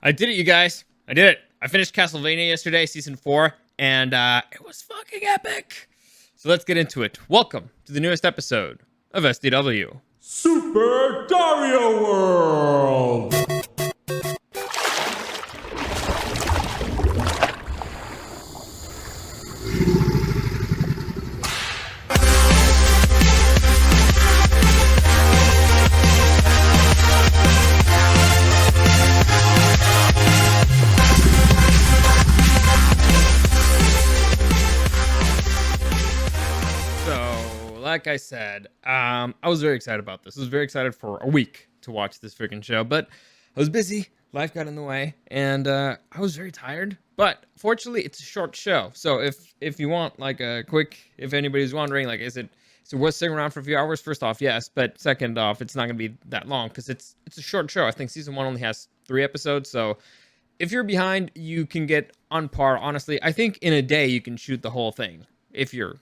I did it, you guys. I did it. I finished Castlevania yesterday, season 4, and it was fucking epic. So let's get into it. Welcome to the newest episode of SDW. Super Dario World! Like I said, I was very excited about this. I was very excited for a week to watch this freaking show, but I was busy. Life got in the way, and I was very tired. But fortunately, it's a short show. So if you want like a quick, if anybody's wondering, like, is it worth sitting around for a few hours? First off, yes, but second off, it's not gonna be that long because it's a short show. I think season 1 only has 3 episodes, so if you're behind, you can get on par. Honestly, I think in a day you can shoot the whole thing if you're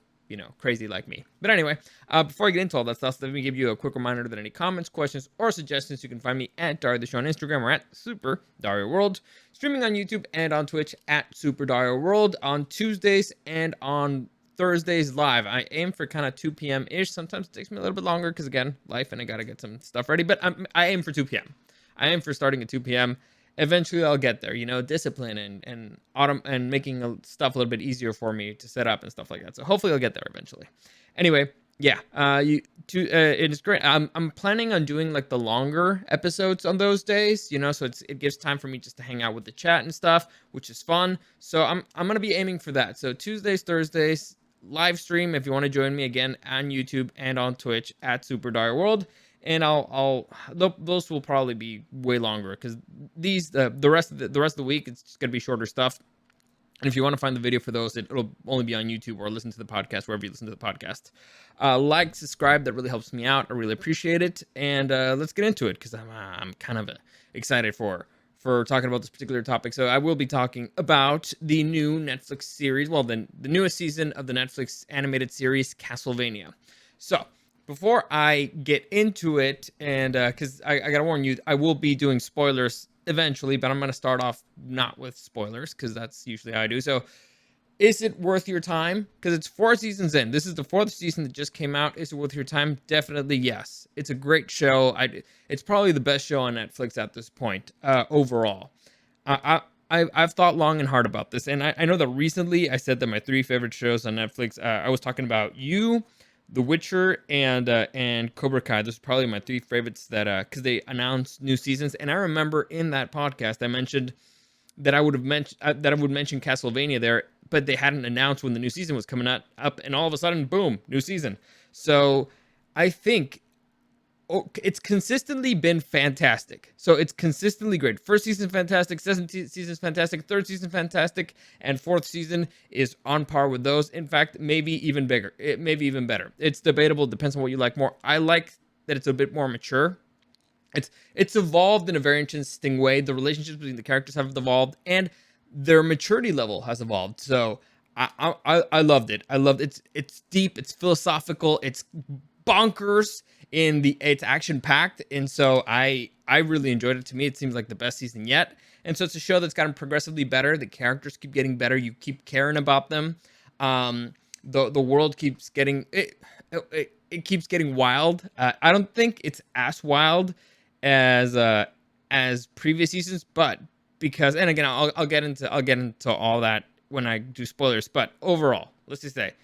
crazy like me. But anyway, before I get into all that stuff, let me give you a quick reminder that any comments, questions, or suggestions, you can find me at Dario the Show on Instagram or at Super Dario World, streaming on YouTube and on Twitch at Super Dario World on Tuesdays and on Thursdays live. I aim for kind of 2 p.m.-ish. Sometimes it takes me a little bit longer because, again, life and I got to get some stuff ready. But I aim for 2 p.m. I aim for starting at 2 p.m. Eventually I'll get there, discipline and making stuff a little bit easier for me to set up and stuff like that. So hopefully I'll get there eventually. Anyway, yeah, it is great. I'm planning on doing like the longer episodes on those days, so it gives time for me just to hang out with the chat and stuff, which is fun. So I'm gonna be aiming for that. So Tuesdays, Thursdays, live stream if you want to join me again on YouTube and on Twitch at Super Dire World. And those will probably be way longer because the rest of the week it's just gonna be shorter stuff. And if you want to find the video for those, it'll only be on YouTube or listen to the podcast wherever you listen to the podcast. Like, subscribe, that really helps me out. I really appreciate it. And let's get into it because I'm kind of excited for talking about this particular topic. So I will be talking about the new Netflix series, well, the newest season of the Netflix animated series Castlevania. So before I get into it, and because I gotta warn you, I will be doing spoilers eventually, but I'm gonna start off not with spoilers because that's usually how I do. So, is it worth your time? Because it's 4 seasons in. This is the 4th season that just came out. Is it worth your time? Definitely yes. It's a great show. It's probably the best show on Netflix at this point overall. I've thought long and hard about this, and I know that recently I said that my 3 favorite shows on Netflix. I was talking about The Witcher, and Cobra Kai. Those are probably my 3 favorites that because they announced new seasons. And I remember in that podcast I mentioned that I would mention Castlevania there, but they hadn't announced when the new season was coming up, and all of a sudden, boom, new season. So I think it's consistently been fantastic. So it's consistently great. First season fantastic, second season fantastic, third season fantastic, and 4th season is on par with those. In fact, maybe even bigger. It maybe even better. It's debatable. Depends on what you like more. I like that it's a bit more mature. It's evolved in a very interesting way. The relationships between the characters have evolved, and their maturity level has evolved. So I loved it. I loved it. It's deep. It's philosophical. It's bonkers it's action packed, and so I really enjoyed it. To me, it seems like the best season yet. And so it's a show that's gotten progressively better. The characters keep getting better. You keep caring about them. The world keeps getting it keeps getting wild. I don't think it's as wild as previous seasons, but because, and again, I'll get into all that when I do spoilers. But overall, let's just say,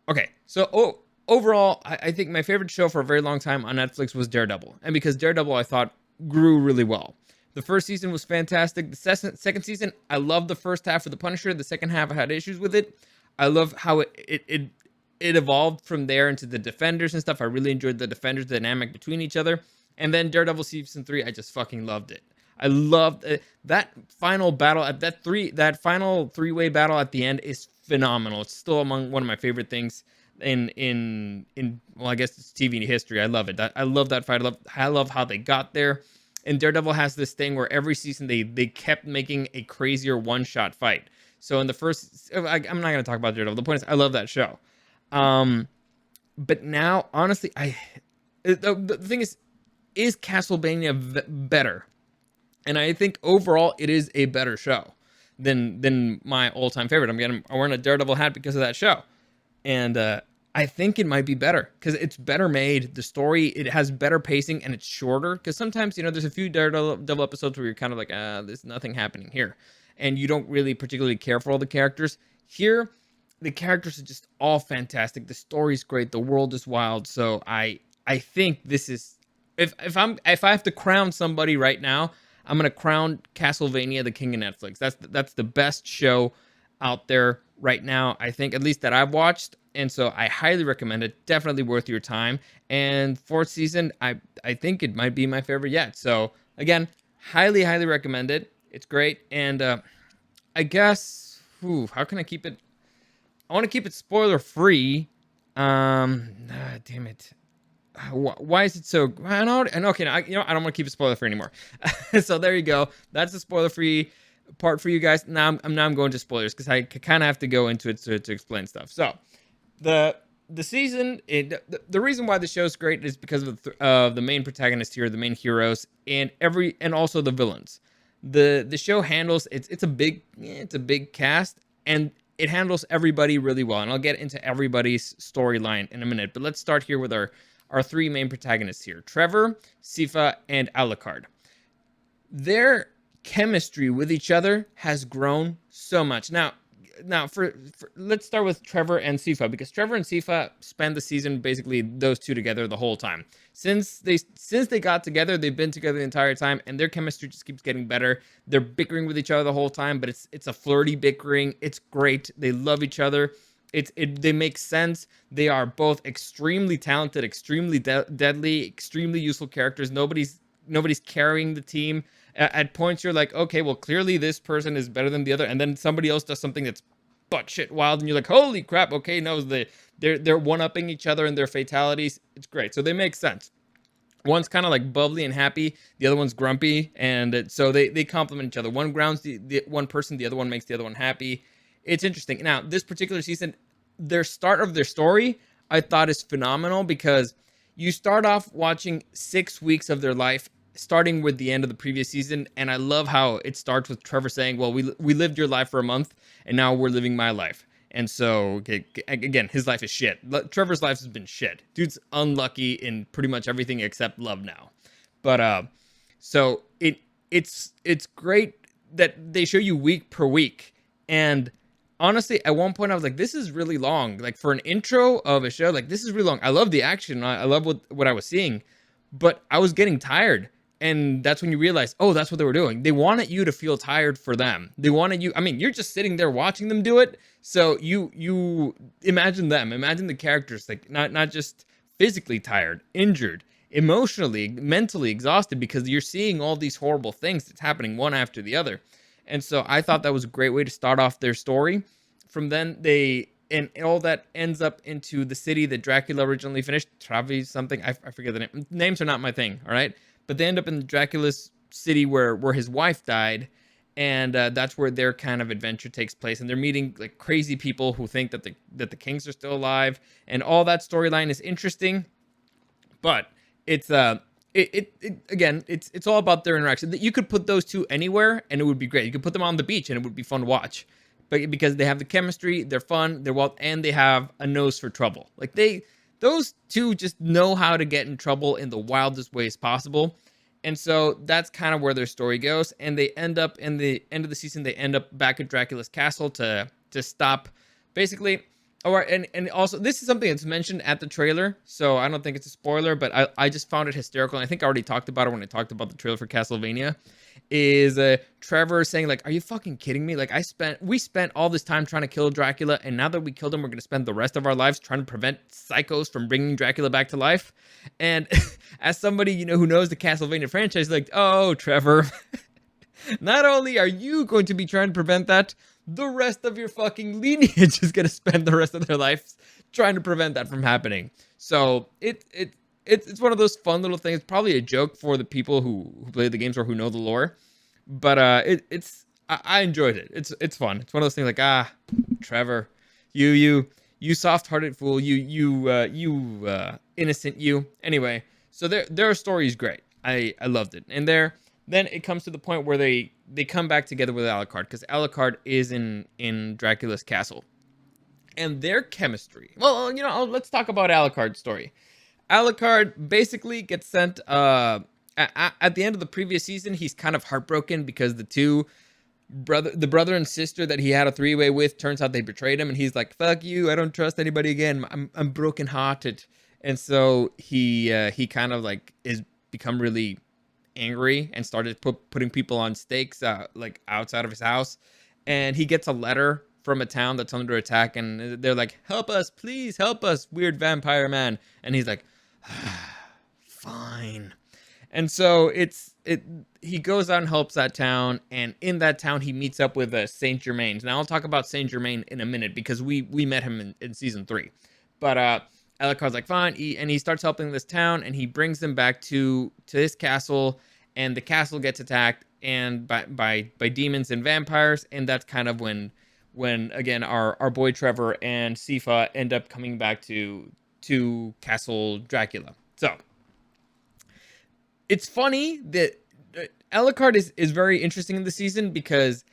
okay, so overall, I think my favorite show for a very long time on Netflix was Daredevil. And because Daredevil, I thought, grew really well. The first season was fantastic. The second season, I loved the first half of The Punisher. The second half, I had issues with it. I love how it evolved from there into the Defenders and stuff. I really enjoyed the Defenders dynamic between each other. And then Daredevil season 3, I just fucking loved it. I loved that final battle at that final 3-way battle at the end is phenomenal. It's still among one of my favorite things in well, I guess it's TV history. I love it. I love that fight. I love how they got there. And Daredevil has this thing where every season they kept making a crazier one-shot fight. So in the first, I'm not going to talk about Daredevil. The point is, I love that show. But now, honestly, the thing is Castlevania better? And I think overall it is a better show than my all-time favorite. I'm wearing a Daredevil hat because of that show. And I think it might be better because it's better made. The story, it has better pacing, and it's shorter. Because sometimes, there's a few Daredevil episodes where you're kind of like, there's nothing happening here, and you don't really particularly care for all the characters. Here, the characters are just all fantastic. The story's great. The world is wild. So I think this is, if I have to crown somebody right now, I'm gonna crown Castlevania the king of Netflix. That's the best show out there right now, I think, at least that I've watched. And so I highly recommend it. Definitely worth your time. And fourth season, I think it might be my favorite yet. So again, highly recommend it. It's great. And I guess, how can I keep it? I want to keep it spoiler free. Damn it. Why is it so? I don't. And okay, I don't want to keep it spoiler free anymore. So there you go. That's the spoiler free part for you guys. Now I'm going to spoilers because I kind of have to go into it to explain stuff. So the season, the reason why the show is great is because of the main protagonist here, the main heroes, and also the villains. The show handles it's a big cast, and it handles everybody really well. And I'll get into everybody's storyline in a minute. But let's start here with our three main protagonists here: Trevor, Sifa, and Alucard. Their chemistry with each other has grown so much. Now for let's start with Trevor and Sifa, because Trevor and Sifa spend the season basically those two together the whole time. Since they got together, they've been together the entire time, and their chemistry just keeps getting better. They're bickering with each other the whole time, but it's a flirty bickering. It's great. They love each other. They make sense. They are both extremely talented, extremely deadly, extremely useful characters. Nobody's carrying the team. At points you're like, okay, well, clearly this person is better than the other, and then somebody else does something that's butt shit wild, and you're like, holy crap, okay, no, they're one-upping each other in their fatalities. It's great. So they make sense. One's kind of like bubbly and happy, the other one's grumpy, and so they complement each other. One grounds the one person, the other one makes the other one happy. It's interesting. Now, this particular season, their start of their story, I thought, is phenomenal, because you start off watching 6 weeks of their life, starting with the end of the previous season, and I love how it starts with Trevor saying, well, we lived your life for a month, and now we're living my life. And so, okay, again, his life is shit. Trevor's life has been shit. Dude's unlucky in pretty much everything except love now. But so it's great that they show you week per week. And honestly, at one point I was like, this is really long. Like, for an intro of a show, like, this is really long. I love the action. I love what I was seeing, but I was getting tired. And that's when you realize, oh, that's what they were doing. They wanted you to feel tired for them. They wanted you, I mean, you're just sitting there watching them do it. So you imagine them, imagine the characters, like not just physically tired, injured, emotionally, mentally exhausted, because you're seeing all these horrible things that's happening one after the other. And so I thought that was a great way to start off their story. From then and all that ends up into the city that Dracula originally finished. Travi something, I forget the name. Names are not my thing, all right? But they end up in Dracula's city where his wife died, and that's where their kind of adventure takes place. And they're meeting like crazy people who think that the kings are still alive, and all that storyline is interesting. But it's again, it's all about their interaction. You could put those two anywhere, and it would be great. You could put them on the beach, and it would be fun to watch. But because they have the chemistry, they're fun, they're wild, and they have a nose for trouble. Like those two just know how to get in trouble in the wildest ways possible. And so that's kind of where their story goes. And they end up, in the end of the season, they end up back at Dracula's castle to stop, basically. And also, this is something that's mentioned at the trailer, so I don't think it's a spoiler, but I just found it hysterical. And I think I already talked about it when I talked about the trailer for Castlevania. Is Trevor saying, like, are you fucking kidding me? Like, we spent all this time trying to kill Dracula, and now that we killed him, we're going to spend the rest of our lives trying to prevent psychos from bringing Dracula back to life. And as somebody, who knows the Castlevania franchise, like, oh, Trevor, not only are you going to be trying to prevent that, the rest of your fucking lineage is going to spend the rest of their lives trying to prevent that from happening. So it's one of those fun little things. Probably a joke for the people who play the games or who know the lore, but I enjoyed it. It's fun. It's one of those things like, Trevor, you soft-hearted fool, you innocent you. Anyway, so their story is great. I loved it, and then it comes to the point where they come back together with Alucard, because Alucard is in Dracula's castle, and their chemistry. Well, let's talk about Alucard's story. Alucard basically gets sent. At the end of the previous season, he's kind of heartbroken because the brother and sister that he had a three-way with, turns out they betrayed him, and he's like, "Fuck you! I don't trust anybody again. I'm brokenhearted." And so he kind of like is become really angry and started putting people on stakes like outside of his house. And he gets a letter from a town that's under attack, and they're like, "Help us, please help us, weird vampire man." And he's like, "Fine." And so he goes out and helps that town, and in that town he meets up with Saint Germain. Now I'll talk about Saint Germain in a minute, because we met him in season 3. But Alucard's like, fine, and he starts helping this town, and he brings them back to his castle, and the castle gets attacked and by demons and vampires, and that's kind of when again our boy Trevor and Sifa end up coming back to Castle Dracula. So it's funny that Alucard is very interesting in the season, because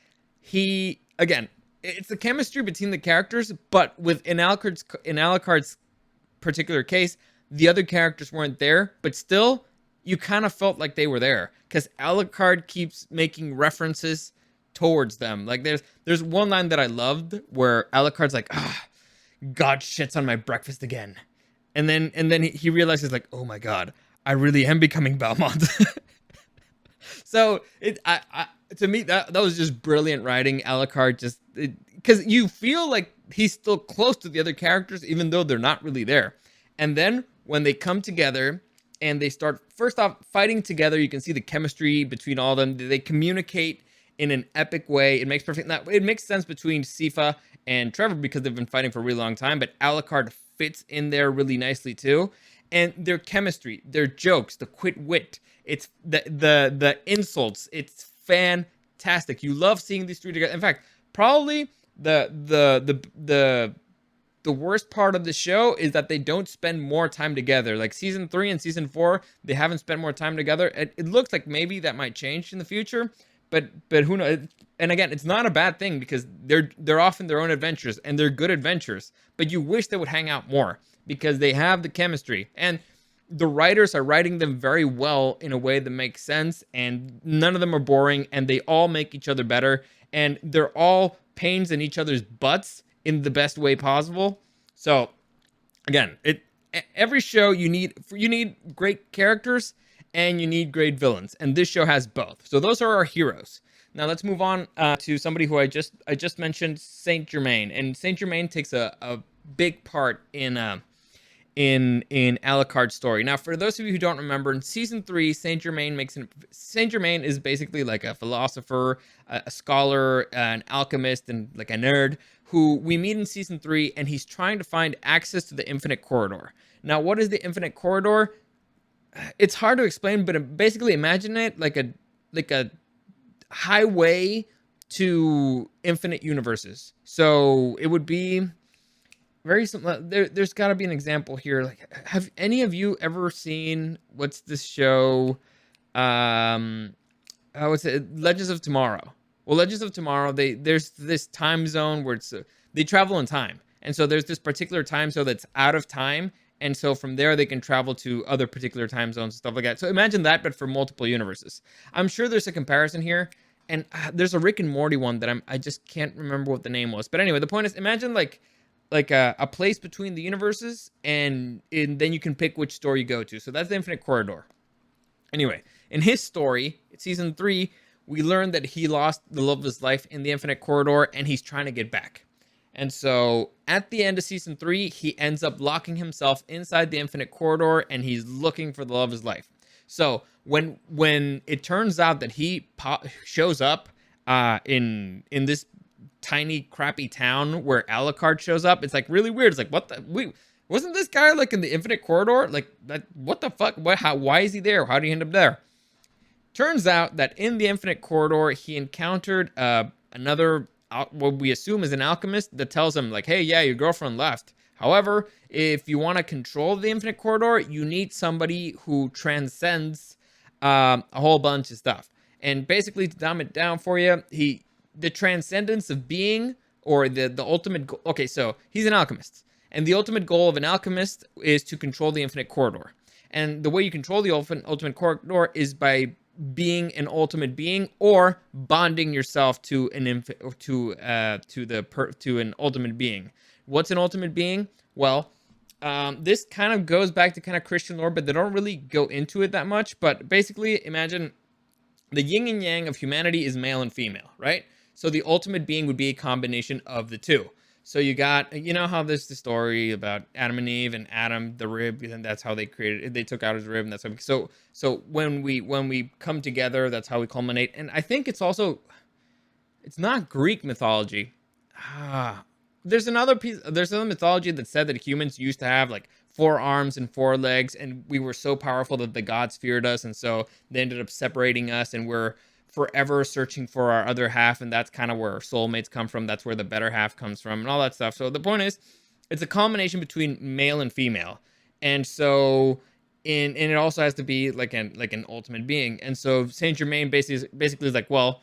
it's the chemistry between the characters, but in Alucard's particular case, the other characters weren't there, but still you kind of felt like they were there, because Alucard keeps making references towards them. Like there's one line that I loved where Alucard's like, "God shits on my breakfast again," and then he realizes, like, "Oh my God, I really am becoming Belmont." So to me that was just brilliant writing. Alucard just, because you feel like he's still close to the other characters even though they're not really there. And then when they come together and they start first off fighting together, you can see the chemistry between all of them. They communicate in an epic way. It makes sense between Sifa and Trevor, because they've been fighting for a really long time, but Alucard fits in there really nicely too. And their chemistry, their jokes, the quick wit, it's the insults, it's fantastic. You love seeing these three together. In fact, probably the worst part of the show is that they don't spend more time together. Like season 3 and season 4, they haven't spent more time together. It looks like maybe that might change in the future, but who knows? And again, it's not a bad thing, because they're off in their own adventures, and they're good adventures. But you wish they would hang out more, because they have the chemistry, and the writers are writing them very well in a way that makes sense, and none of them are boring, and they all make each other better, and they're all pains in each other's butts in the best way possible. So again, every show you need great characters and you need great villains, and this show has both. So those are our heroes. Now let's move on to somebody who I just mentioned, Saint Germain, and Saint Germain takes a big part in Alucard's story. Now, for those of you who don't remember, in season 3, Saint Germain is basically like a philosopher, a scholar, an alchemist, and like a nerd who we meet in season 3, and he's trying to find access to the Infinite Corridor. Now, what is the Infinite Corridor? It's hard to explain, but basically imagine it like a highway to infinite universes. So it would be very similar. There's got to be an example here. Like, have any of you ever seen, what's this show? What's it? Legends of Tomorrow. Well, Legends of Tomorrow, there's this time zone where they travel in time, and so there's this particular time zone that's out of time, and so from there they can travel to other particular time zones and stuff like that. So imagine that, but for multiple universes. I'm sure there's a comparison here, and there's a Rick and Morty one that I just can't remember what the name was. But anyway, the point is, imagine like a place between the universes, and then you can pick which story you go to. So that's the Infinite Corridor. Anyway, in his story, season 3, we learned that he lost the love of his life in the Infinite Corridor, and he's trying to get back. And so at the end of season 3, he ends up locking himself inside the Infinite Corridor, and he's looking for the love of his life. So when it turns out that he shows up in this tiny crappy town where Alucard shows up, it's like really weird. It's like, wasn't this guy like in the Infinite Corridor? Like, what the fuck? Why is he there? How did he end up there? Turns out that in the Infinite Corridor, he encountered another, what we assume is an alchemist, that tells him like, hey, yeah, your girlfriend left. However, if you want to control the Infinite Corridor, you need somebody who transcends a whole bunch of stuff. And basically, to dumb it down for you, the transcendence of being, or the ultimate goal. Okay, so he's an alchemist, and the ultimate goal of an alchemist is to control the infinite corridor. And the way you control the ultimate corridor is by being an ultimate being, or bonding yourself to an ultimate being. What's an ultimate being? Well, this kind of goes back to kind of Christian lore, but they don't really go into it that much. But basically, imagine the yin and yang of humanity is male and female, right? So the ultimate being would be a combination of the two. So you got, you know how there's the story about Adam and Eve, and Adam the rib, and that's how they created it. They took out his rib, and that's how so when we come together, that's how we culminate. And I think it's also, it's not Greek mythology. There's another mythology that said that humans used to have like 4 arms and 4 legs, and we were so powerful that the gods feared us, and so they ended up separating us, and we're forever searching for our other half, and that's kind of where our soulmates come from. That's where the better half comes from, and all that stuff. So the point is, it's a combination between male and female, and so and it also has to be like an ultimate being. And so Saint Germain basically is like, well,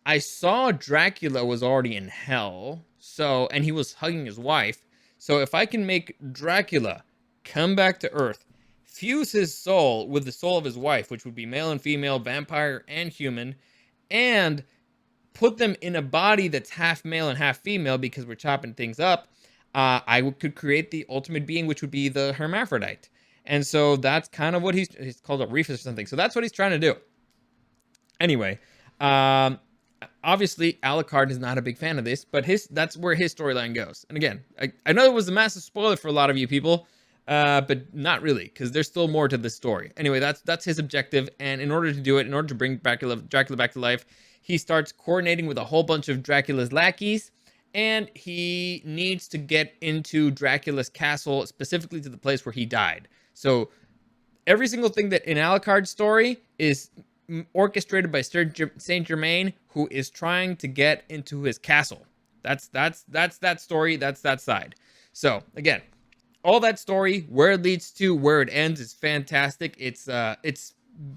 I saw Dracula was already in hell, so, and he was hugging his wife. So if I can make Dracula come back to Earth, fuse his soul with the soul of his wife, which would be male and female, vampire and human, and put them in a body that's half male and half female, because we're chopping things up, I could create the ultimate being, which would be the hermaphrodite. And so that's kind of what he's called a Reefus or something. So that's what he's trying to do. Anyway, obviously Alucard is not a big fan of this, but that's where his storyline goes. And again, I know it was a massive spoiler for a lot of you people, but not really, because there's still more to the story. Anyway, that's his objective, and in order to do it, in order to bring Dracula back to life, he starts coordinating with a whole bunch of Dracula's lackeys, and he needs to get into Dracula's castle, specifically to the place where he died. So every single thing that in Alucard's story is orchestrated by Saint Germain, who is trying to get into his castle. That's that story. That's that side. So again, all that story, where it leads to, where it ends, is fantastic. It's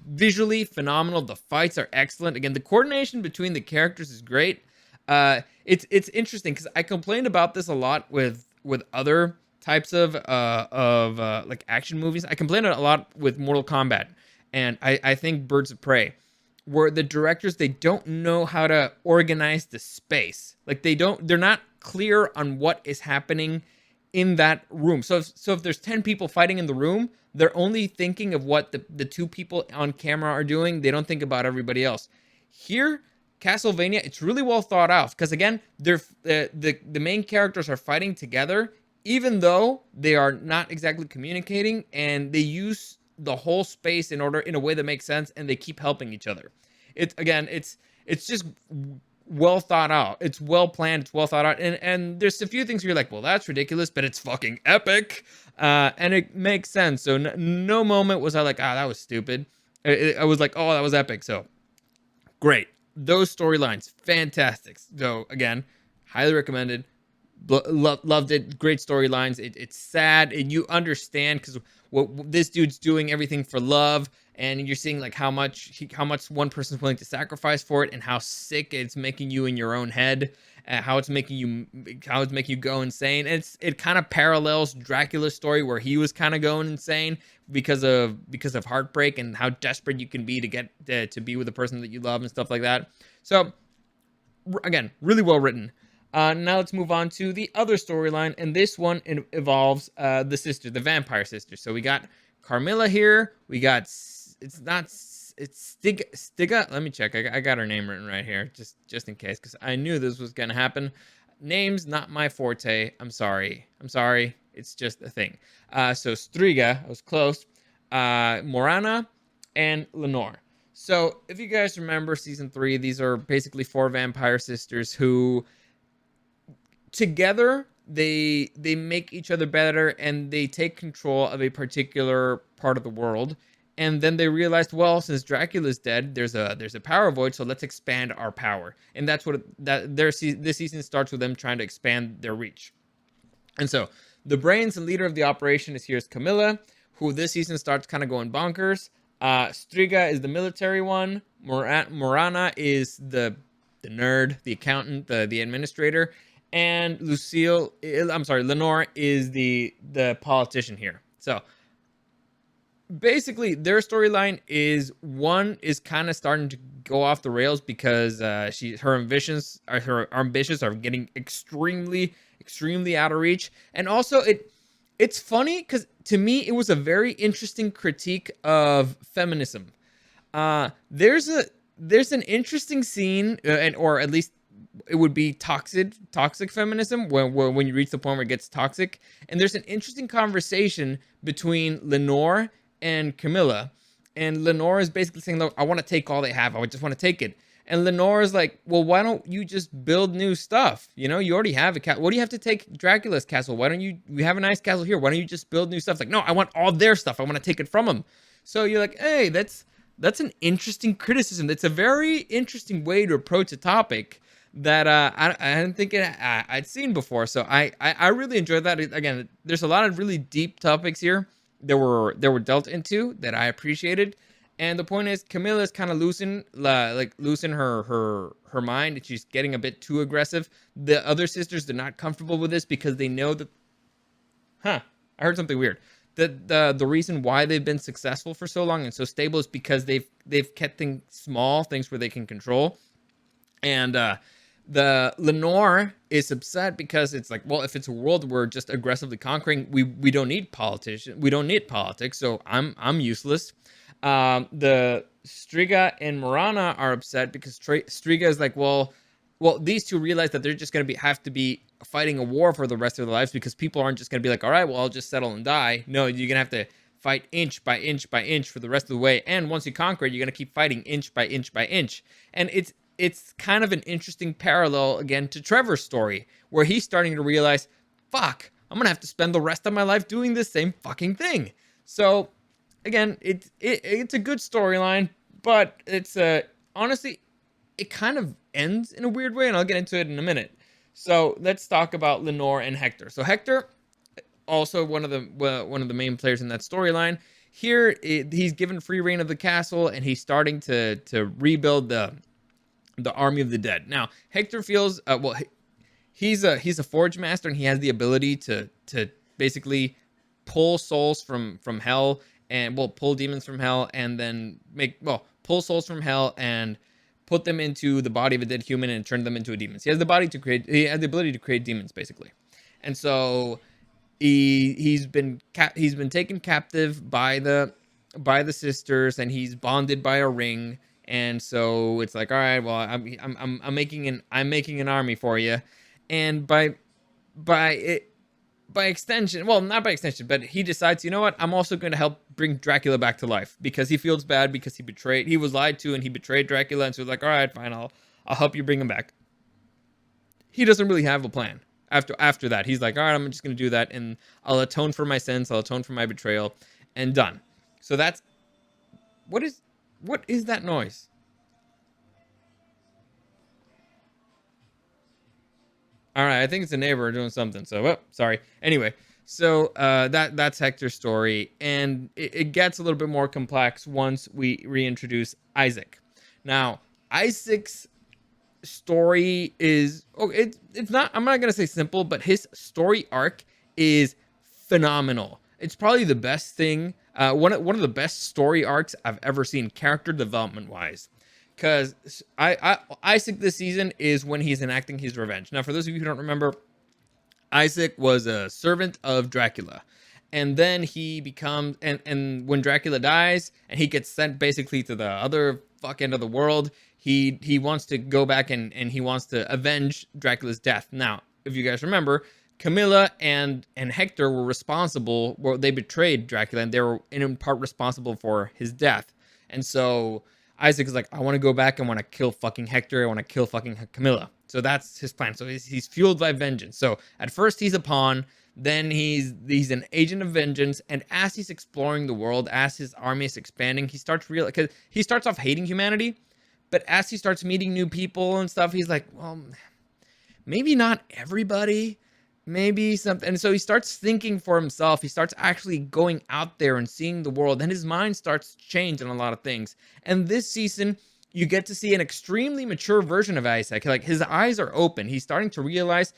visually phenomenal. The fights are excellent. Again, the coordination between the characters is great. It's interesting, because I complained about this a lot with other types of like action movies. I complained a lot with Mortal Kombat, and I think Birds of Prey, where the directors, they don't know how to organize the space. Like they're not clear on what is happening in that room. So if there's 10 people fighting in the room, they're only thinking of what the 2 people on camera are doing. They don't think about everybody else. Here, Castlevania, it's really well thought out, because again, the main characters are fighting together, even though they are not exactly communicating, and they use the whole space in a way that makes sense, and they keep helping each other. It's just well thought out. It's well planned. It's well thought out. And there's a few things where you're like, well, that's ridiculous, but it's fucking epic. And it makes sense. So no moment was I like, that was stupid. I was like, oh, that was epic. So great. Those storylines, fantastic. So again, highly recommended. Loved it. Great storylines. It's sad, and you understand, because what this dude's doing everything for love, and you're seeing like how much one person's willing to sacrifice for it, and how sick it's making you in your own head, how it's making you go insane. And it kind of parallels Dracula's story, where he was kind of going insane because of heartbreak, and how desperate you can be to get to be with the person that you love and stuff like that. So again, really well written. Now let's move on to the other storyline, and this one involves the vampire sister. So we got Carmilla here. We got it's Stiga. Let me check. I got her name written right here, just in case, because I knew this was gonna happen. Names not my forte. I'm sorry. It's just a thing. So Striga, I was close. Morana and Lenore. So if you guys remember season 3, these are basically 4 vampire sisters who, together, they make each other better, and they take control of a particular part of the world. And then they realized, well, since Dracula's dead, there's a power void, so let's expand our power. And that's what this season starts with them trying to expand their reach. And so the brains and leader of the operation is Camilla, who this season starts kind of going bonkers. Striga is the military one. Morana is the nerd, the accountant, the administrator, and Lenore is the politician here. So basically, their storyline is kind of starting to go off the rails because her ambitions are getting extremely out of reach, and also it's funny because to me it was a very interesting critique of feminism. There's an interesting scene, or at least it would be toxic feminism when you reach the point where it gets toxic. And there's an interesting conversation between Lenore and Camilla. And Lenore is basically saying, look, I want to take all they have. I just want to take it. And Lenore is like, well, why don't you just build new stuff? You know, you already have a castle. What do you have to take Dracula's castle? Why don't we have a nice castle here? Why don't you just build new stuff? Like, no, I want all their stuff. I want to take it from them. So you're like, hey, that's an interesting criticism. That's a very interesting way to approach a topic that I didn't think I'd seen before. So I really enjoyed that. Again, there's a lot of really deep topics here that were dealt into that I appreciated. And the point is, Camilla's kind of losing her mind, and she's getting a bit too aggressive. The other sisters, they're not comfortable with this because they know that. I heard something weird. The reason why they've been successful for so long and so stable is because they've kept things small, things where they can control. And the Lenore is upset because it's like, well, if it's a world we're just aggressively conquering, we don't need politicians, we don't need politics, so I'm useless. The Striga and Morana are upset because Striga is like, well, these two realize that they're just going to have to be fighting a war for the rest of their lives because people aren't just going to be like, all right, well, I'll just settle and die. No, you're going to have to fight inch by inch by inch for the rest of the way. And once you conquer it, you're going to keep fighting inch by inch by inch. And it's kind of an interesting parallel, again, to Trevor's story, where he's starting to realize, fuck, I'm going to have to spend the rest of my life doing this same fucking thing. So, again, it's a good storyline, but it's honestly, it kind of ends in a weird way, and I'll get into it in a minute. So let's talk about Lenore and Hector. So Hector, also one of the main players in that storyline. Here, he's given free reign of the castle, and he's starting to rebuild the army of the dead. Now Hector feels he's a forge master, and he has the ability to basically pull souls from hell, and pull demons from hell, and then pull souls from hell and put them into the body of a dead human and turn them into a demon. So he has the ability to create demons, basically. And so he's been taken captive by the sisters, and he's bonded by a ring. And so it's like, all right, well, I'm making an army for you, and by extension, well, not by extension, but he decides, you know what, I'm also going to help bring Dracula back to life because he feels bad because he was lied to and he betrayed Dracula, and so he's like, all right, fine, I'll help you bring him back. He doesn't really have a plan after that. He's like, all right, I'm just going to do that, and I'll atone for my sins, I'll atone for my betrayal, and done. So that's what is that noise? All right, I think it's a neighbor doing something. So, sorry. Anyway, so that's Hector's story, and it gets a little bit more complex once we reintroduce Isaac. Now, Isaac's story is it's not. I'm not gonna say simple, but his story arc is phenomenal. It's probably the best thing. One of the best story arcs I've ever seen, character development wise. Because Isaac this season is when he's enacting his revenge. Now, for those of you who don't remember, Isaac was a servant of Dracula. And then he becomes, and when Dracula dies, and he gets sent basically to the other fuck end of the world, he wants to go back and he wants to avenge Dracula's death. Now, if you guys remember, Camilla and Hector were responsible, they betrayed Dracula, and they were in part responsible for his death. And so Isaac is like, I want to go back, I want to kill fucking Hector, I want to kill fucking Camilla. So that's his plan. So he's fueled by vengeance. So at first he's a pawn, then he's an agent of vengeance, and as he's exploring the world, as his army is expanding, he starts because he starts off hating humanity, but as he starts meeting new people and stuff, he's like, well, maybe not everybody. maybe something. And so he starts thinking for himself. He starts actually going out there and seeing the world, and his mind starts to change on a lot of things. And this season, you get to see an extremely mature version of Isaac. Like, his eyes are open. He's starting to realize,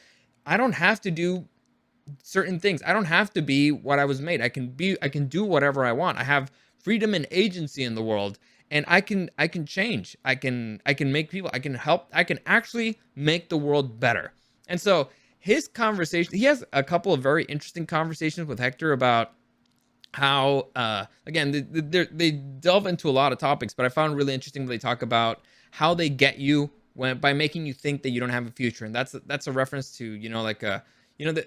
I don't have to do certain things. I don't have to be what I was made. I can do whatever I want. I have freedom and agency in the world, and I can change. I can make people, I can help, I can actually make the world better. And so his conversation, he has a couple of very interesting conversations with Hector about how again, they delve into a lot of topics, but I found really interesting that they talk about how they get you by making you think that you don't have a future. And that's a reference to, like,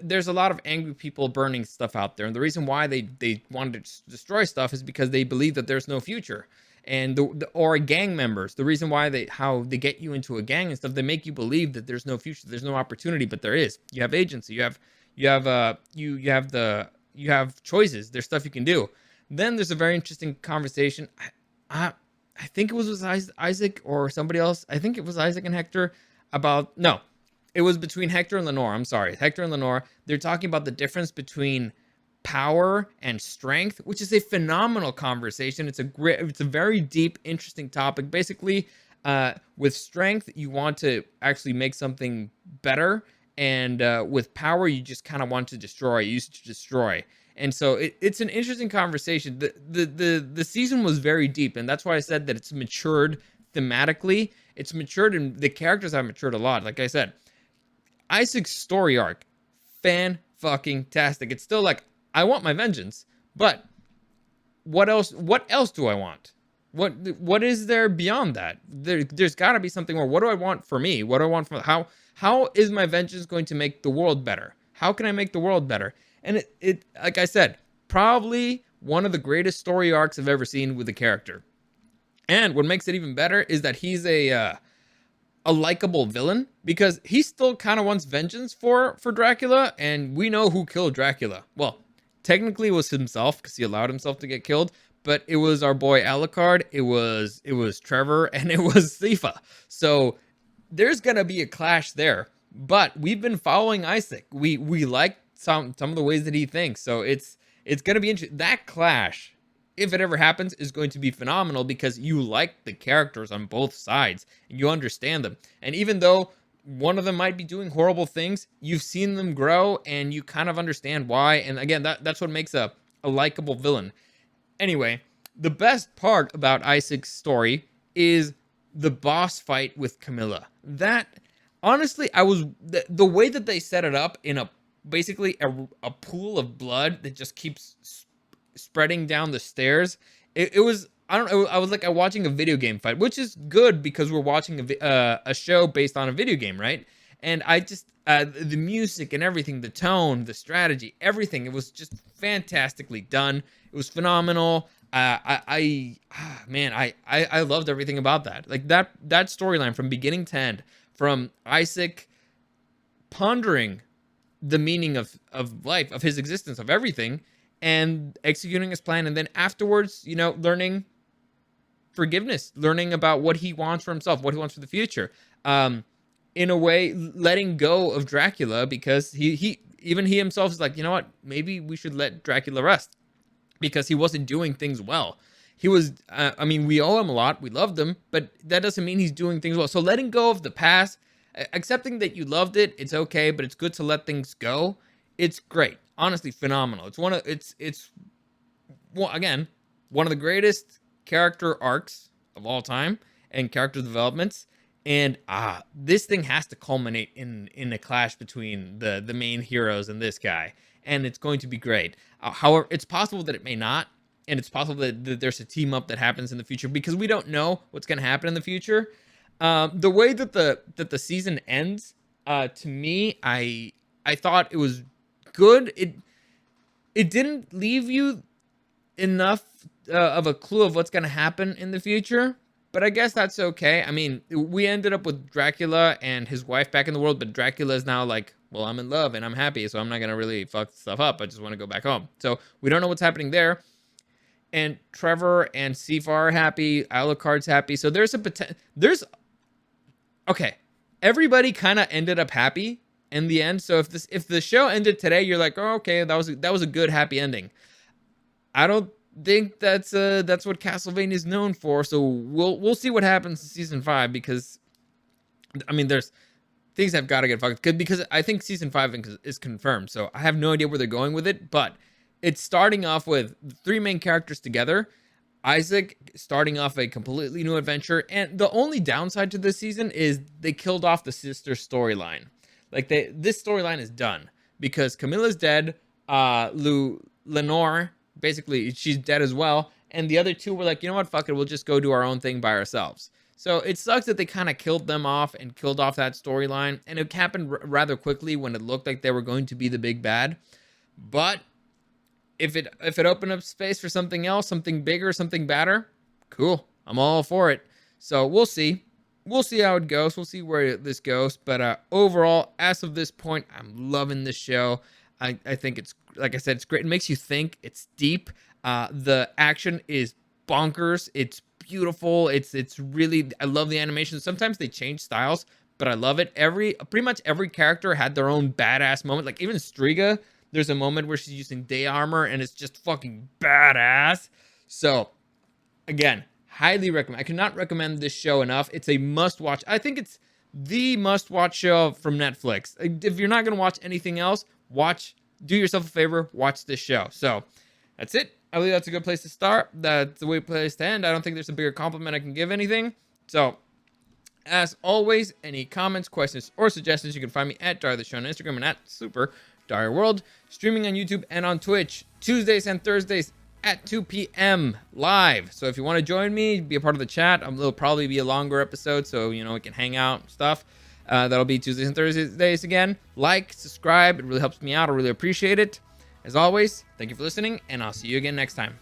there's a lot of angry people burning stuff out there, and the reason why they wanted to destroy stuff is because they believe that there's no future. And or gang members, the reason why how they get you into a gang and stuff, they make you believe that there's no future, there's no opportunity, but there is. You have agency, you have choices, there's stuff you can do. Then there's a very interesting conversation. I think it was with Isaac or somebody else. I think it was Isaac and Hector about, no, it was between Hector and Lenore. I'm sorry, Hector and Lenore. They're talking about the difference between power and strength, which is a phenomenal conversation. It's a very deep, interesting topic. Basically, with strength, you want to actually make something better, and with power, you just kind of want to destroy. You used to destroy. And so it's an interesting conversation. The season was very deep, and that's why I said that it's matured thematically. It's matured, and the characters have matured a lot. Like I said, Isaac's story arc, fan-fucking-tastic. It's still like, I want my vengeance, but what else? What else do I want? What is there beyond that? There's got to be something more. What do I want for me? What do I want for how is my vengeance going to make the world better? How can I make the world better? And it like I said, probably one of the greatest story arcs I've ever seen with a character. And what makes it even better is that he's a likable villain, because he still kind of wants vengeance for Dracula, and we know who killed Dracula. Well, technically it was himself, because he allowed himself to get killed, but it was our boy Alucard, it was Trevor, and it was Sifa. So there's gonna be a clash there. But we've been following Isaac. We like some of the ways that he thinks. So it's gonna be interesting. That clash, if it ever happens, is going to be phenomenal, because you like the characters on both sides and you understand them. And even though one of them might be doing horrible things, you've seen them grow and you kind of understand why. And again, that's what makes a likable villain. Anyway, the best part about Isaac's story is the boss fight with Camilla. That, honestly, the way that they set it up in basically a pool of blood that just keeps spreading down the stairs. It was, I don't know, I was like watching a video game fight, which is good because we're watching a show based on a video game, right? And I just, the music and everything, the tone, the strategy, everything, it was just fantastically done. It was phenomenal. I loved everything about that. Like that storyline from beginning to end, from Isaac pondering the meaning of life, of his existence, of everything, and executing his plan, and then afterwards, learning forgiveness, learning about what he wants for himself, what he wants for the future. In a way, letting go of Dracula, because he himself is like, you know what, maybe we should let Dracula rest, because he wasn't doing things well. He was, we owe him a lot, we loved him, but that doesn't mean he's doing things well. So letting go of the past, accepting that you loved it, it's okay, but it's good to let things go. It's great. Honestly, phenomenal. It's again, one of the greatest character arcs of all time and character developments. And this thing has to culminate in a clash between the main heroes and this guy, and it's going to be great. However, it's possible that it may not, and it's possible that there's a team up that happens in the future, because we don't know what's going to happen in the future. The way that the season ends, to me, I thought it was good. It didn't leave you enough of a clue of what's going to happen in the future, but I guess that's okay. I mean, we ended up with Dracula and his wife back in the world, but Dracula is now like, well, I'm in love and I'm happy, so I'm not going to really fuck stuff up. I just want to go back home. So we don't know what's happening there. And Trevor and Sifa are happy. Alucard's happy. So there's okay. Everybody kind of ended up happy, end the end. So if the show ended today, you're like, oh, okay, that was a good happy ending. I don't think that's what Castlevania is known for. So we'll see what happens in season 5, because I mean, there's things have got to get fucked, because I think season 5 is confirmed. So I have no idea where they're going with it, but it's starting off with the 3 main characters together. Isaac starting off a completely new adventure, and the only downside to this season is they killed off the sister storyline. Like this storyline is done because Camilla's dead. Lenore, basically, she's dead as well, and the other 2 were like, you know what, fuck it, we'll just go do our own thing by ourselves. So it sucks that they kind of killed them off and killed off that storyline, and it happened rather quickly when it looked like they were going to be the big bad. But if it opened up space for something else, something bigger, something badder, cool. I'm all for it. So we'll see. We'll see how it goes. We'll see where this goes. But overall, as of this point, I'm loving this show. I think it's, like I said, it's great. It makes you think. It's deep. The action is bonkers. It's beautiful. It's really, I love the animation. Sometimes they change styles, but I love it. Pretty much every character had their own badass moment. Like even Striga, there's a moment where she's using day armor and it's just fucking badass. So again, highly recommend. I cannot recommend this show enough. It's a must watch. I think it's the must watch show from Netflix. If you're not going to watch anything else, do yourself a favor, watch this show. So that's it. I believe that's a good place to start. That's a good place to end. I don't think there's a bigger compliment I can give anything. So as always, any comments, questions, or suggestions, you can find me at Dario the Show on Instagram and at Super Dario World, streaming on YouTube and on Twitch Tuesdays and Thursdays at 2 p.m. live. So if you want to join me, be a part of the chat, it'll probably be a longer episode, so we can hang out and stuff. That'll be Tuesdays and Thursdays again. Like, subscribe, it really helps me out. I really appreciate it. As always, thank you for listening, and I'll see you again next time.